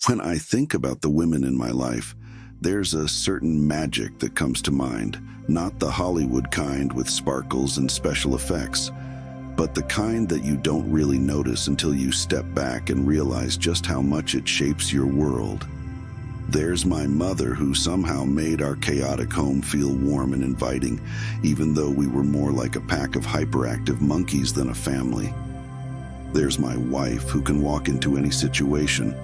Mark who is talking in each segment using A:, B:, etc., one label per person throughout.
A: When I think about the women in my life, there's a certain magic that comes to mind, not the Hollywood kind with sparkles and special effects, but the kind that you don't really notice until you step back and realize just how much it shapes your world. There's my mother, who somehow made our chaotic home feel warm and inviting, even though we were more like a pack of hyperactive monkeys than a family. There's my wife, who can walk into any situation,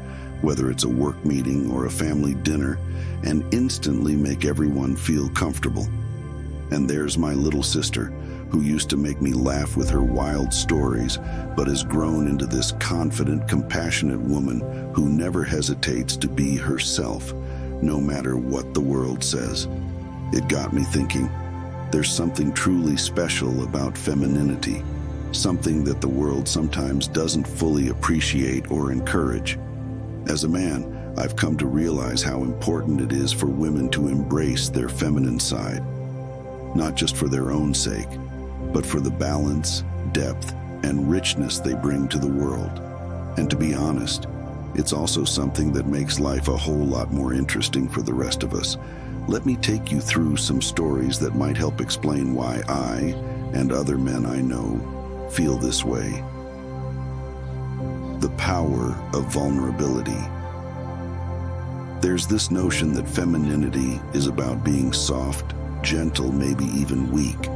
A: whether it's a work meeting or a family dinner, and instantly make everyone feel comfortable. And there's my little sister, who used to make me laugh with her wild stories, but has grown into this confident, compassionate woman who never hesitates to be herself, no matter what the world says. It got me thinking, there's something truly special about femininity, something that the world sometimes doesn't fully appreciate or encourage. As a man, I've come to realize how important it is for women to embrace their feminine side, not just for their own sake, but for the balance, depth, and richness they bring to the world. And to be honest, it's also something that makes life a whole lot more interesting for the rest of us. Let me take you through some stories that might help explain why I, and other men I know, feel this way. The power of vulnerability. There's this notion that femininity is about being soft, gentle, maybe even weak.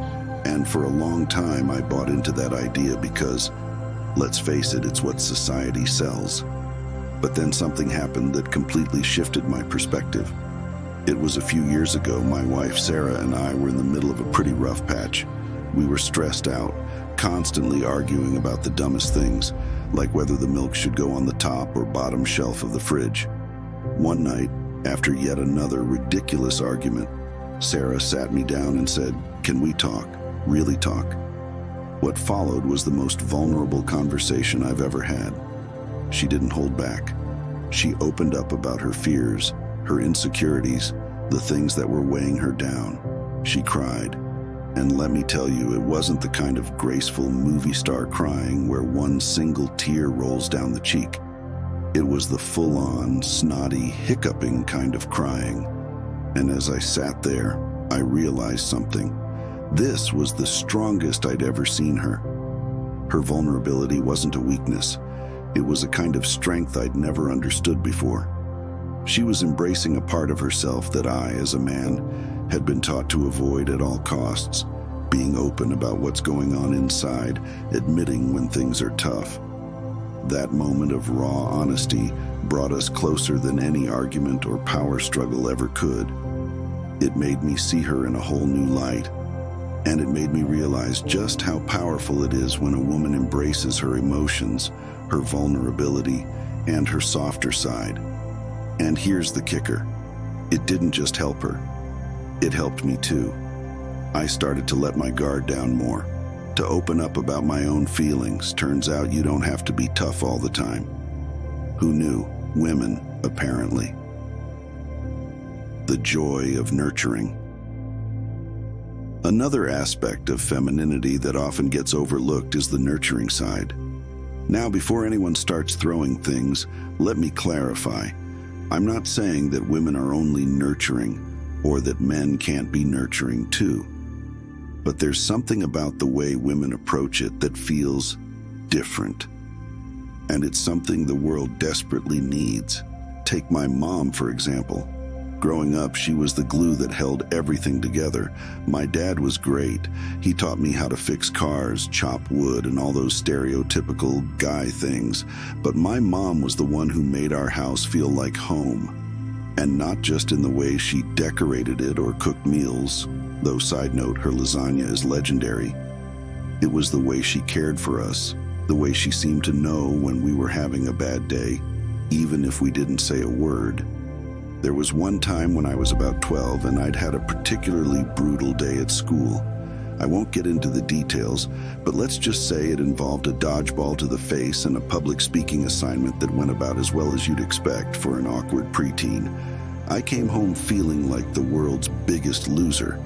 A: And for a long time, I bought into that idea because, let's face it, it's what society sells. But then something happened that completely shifted my perspective. It was a few years ago. My wife, Sarah, and I were in the middle of a pretty rough patch. We were stressed out, constantly arguing about the dumbest things, like whether the milk should go on the top or bottom shelf of the fridge. One night, after yet another ridiculous argument, Sarah sat me down and said, "Can we talk? Really talk?" What followed was the most vulnerable conversation I've ever had. She didn't hold back. She opened up about her fears, her insecurities, the things that were weighing her down. She cried. And let me tell you, it wasn't the kind of graceful movie star crying where one single tear rolls down the cheek. It was the full-on, snotty, hiccuping kind of crying. And as I sat there, I realized something. This was the strongest I'd ever seen her. Her vulnerability wasn't a weakness. It was a kind of strength I'd never understood before. She was embracing a part of herself that I, as a man, had been taught to avoid at all costs, being open about what's going on inside, admitting when things are tough. That moment of raw honesty brought us closer than any argument or power struggle ever could. It made me see her in a whole new light, and it made me realize just how powerful it is when a woman embraces her emotions, her vulnerability, and her softer side. And here's the kicker. It didn't just help her. It helped me too. I started to let my guard down more, to open up about my own feelings. Turns out you don't have to be tough all the time. Who knew? Women, apparently. The joy of nurturing. Another aspect of femininity that often gets overlooked is the nurturing side. Now, before anyone starts throwing things, let me clarify. I'm not saying that women are only nurturing, or that men can't be nurturing too. But there's something about the way women approach it that feels different. And it's something the world desperately needs. Take my mom, for example. Growing up, she was the glue that held everything together. My dad was great. He taught me how to fix cars, chop wood, and all those stereotypical guy things. But my mom was the one who made our house feel like home. And not just in the way she decorated it or cooked meals, though side note, her lasagna is legendary. It was the way she cared for us, the way she seemed to know when we were having a bad day, even if we didn't say a word. There was one time when I was about 12 and I'd had a particularly brutal day at school. I won't get into the details, but let's just say it involved a dodgeball to the face and a public speaking assignment that went about as well as you'd expect for an awkward preteen. I came home feeling like the world's biggest loser.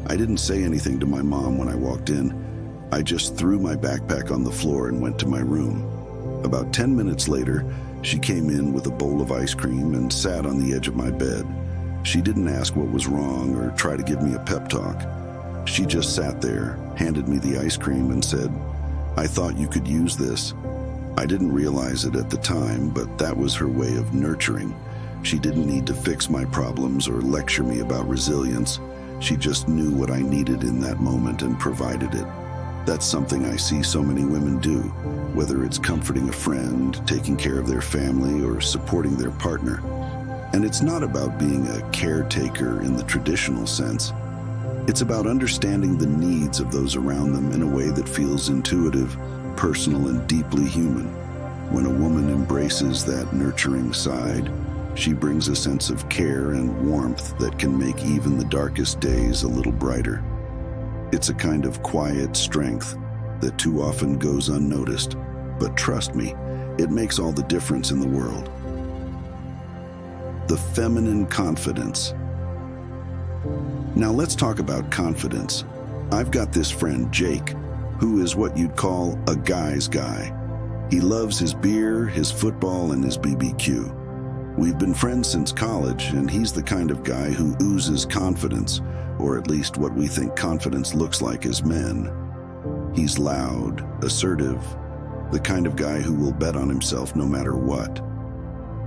A: I didn't say anything to my mom when I walked in. I just threw my backpack on the floor and went to my room. About 10 minutes later, She came in with a bowl of ice cream and sat on the edge of my bed. She didn't ask what was wrong or try to give me a pep talk. She just sat there, handed me the ice cream and said, "I thought you could use this." I didn't realize it at the time, but that was her way of nurturing. She didn't need to fix my problems or lecture me about resilience. She just knew what I needed in that moment and provided it. That's something I see so many women do, whether it's comforting a friend, taking care of their family, or supporting their partner. And it's not about being a caretaker in the traditional sense. It's about understanding the needs of those around them in a way that feels intuitive, personal, and deeply human. When a woman embraces that nurturing side, she brings a sense of care and warmth that can make even the darkest days a little brighter. It's a kind of quiet strength that too often goes unnoticed, but trust me, it makes all the difference in the world. The feminine confidence. Now let's talk about confidence. I've got this friend, Jake, who is what you'd call a guy's guy. He loves his beer, his football, and his BBQ. We've been friends since college, and he's the kind of guy who oozes confidence, or at least what we think confidence looks like as men. He's loud, assertive, the kind of guy who will bet on himself no matter what.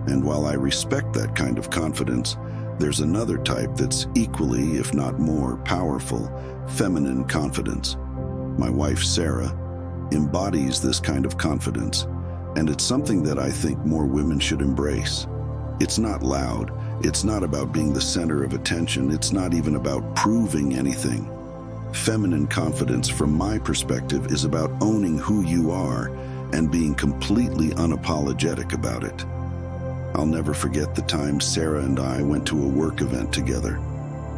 A: And while I respect that kind of confidence, there's another type that's equally, if not more, powerful, feminine confidence. My wife, Sarah, embodies this kind of confidence, and it's something that I think more women should embrace. It's not loud, it's not about being the center of attention, it's not even about proving anything. Feminine confidence, from my perspective, is about owning who you are and being completely unapologetic about it. I'll never forget the time Sarah and I went to a work event together.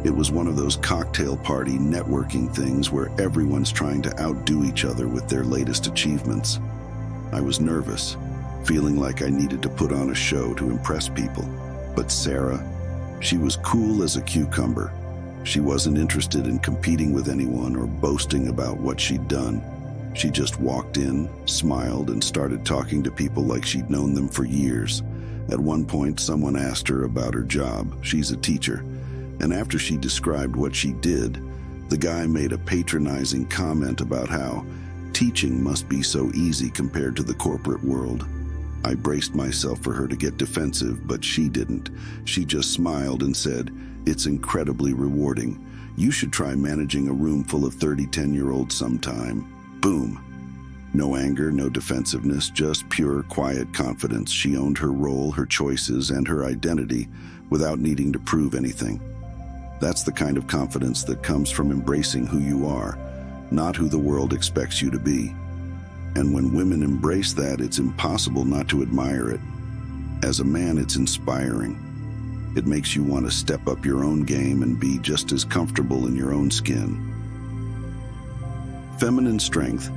A: It was one of those cocktail party networking things where everyone's trying to outdo each other with their latest achievements. I was nervous, feeling like I needed to put on a show to impress people. But Sarah, she was cool as a cucumber. She wasn't interested in competing with anyone or boasting about what she'd done. She just walked in, smiled, and started talking to people like she'd known them for years. At one point, someone asked her about her job. She's a teacher. And after she described what she did, the guy made a patronizing comment about how teaching must be so easy compared to the corporate world. I braced myself for her to get defensive, but she didn't. She just smiled and said, "It's incredibly rewarding. You should try managing a room full of 10-year-olds sometime." Boom. No anger, no defensiveness, just pure, quiet confidence. She owned her role, her choices, and her identity without needing to prove anything. That's the kind of confidence that comes from embracing who you are, not who the world expects you to be. And when women embrace that, it's impossible not to admire it. As a man, it's inspiring. It makes you want to step up your own game and be just as comfortable in your own skin. Feminine strength,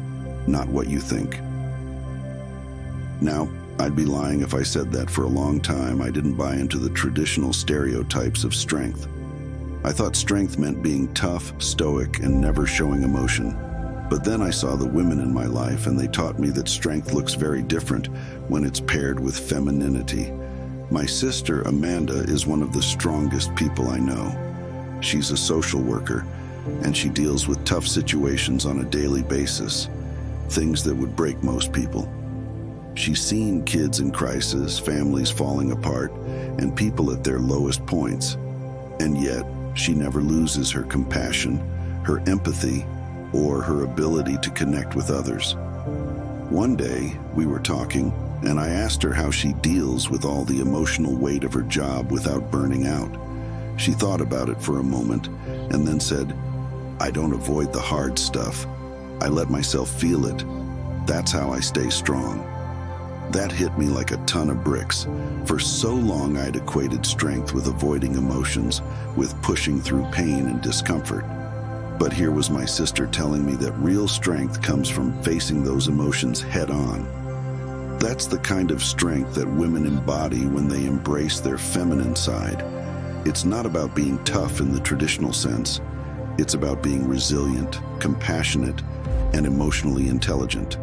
A: not what you think. Now, I'd be lying if I said that for a long time I didn't buy into the traditional stereotypes of strength. I thought strength meant being tough, stoic, and never showing emotion. But then I saw the women in my life, and they taught me that strength looks very different when it's paired with femininity. My sister, Amanda, is one of the strongest people I know. She's a social worker, and she deals with tough situations on a daily basis, things that would break most people. She's seen kids in crisis, families falling apart, and people at their lowest points. And yet, she never loses her compassion, her empathy, or her ability to connect with others. One day, we were talking, and I asked her how she deals with all the emotional weight of her job without burning out. She thought about it for a moment, and then said, "I don't avoid the hard stuff. I let myself feel it. That's how I stay strong." That hit me like a ton of bricks. For so long, I'd equated strength with avoiding emotions, with pushing through pain and discomfort. But here was my sister telling me that real strength comes from facing those emotions head on. That's the kind of strength that women embody when they embrace their feminine side. It's not about being tough in the traditional sense. It's about being resilient, compassionate, and emotionally intelligent.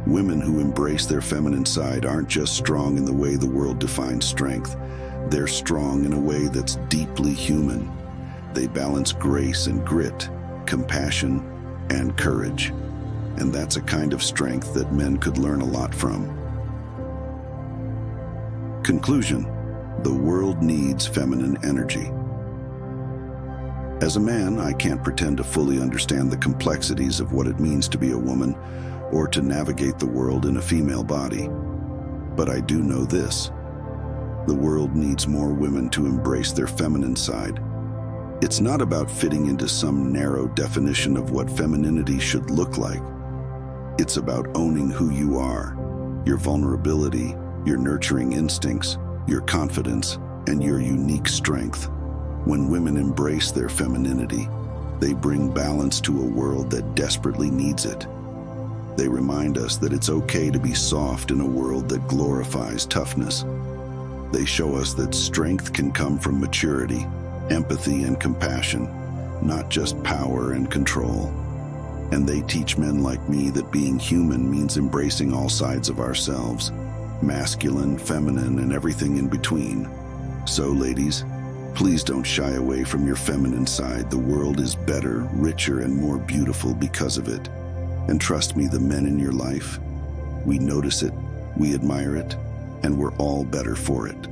A: Women who embrace their feminine side aren't just strong in the way the world defines strength. They're strong in a way that's deeply human. They balance grace and grit, compassion and courage. And that's a kind of strength that men could learn a lot from. Conclusion: the world needs feminine energy. As a man, I can't pretend to fully understand the complexities of what it means to be a woman or to navigate the world in a female body. But I do know this: the world needs more women to embrace their feminine side. It's not about fitting into some narrow definition of what femininity should look like. It's about owning who you are, your vulnerability, your nurturing instincts, your confidence, and your unique strength. When women embrace their femininity, they bring balance to a world that desperately needs it. They remind us that it's okay to be soft in a world that glorifies toughness. They show us that strength can come from maturity, empathy, and compassion, not just power and control. And they teach men like me that being human means embracing all sides of ourselves, masculine, feminine, and everything in between. So, ladies, please don't shy away from your feminine side. The world is better, richer, and more beautiful because of it. And trust me, the men in your life, we notice it, we admire it, and we're all better for it.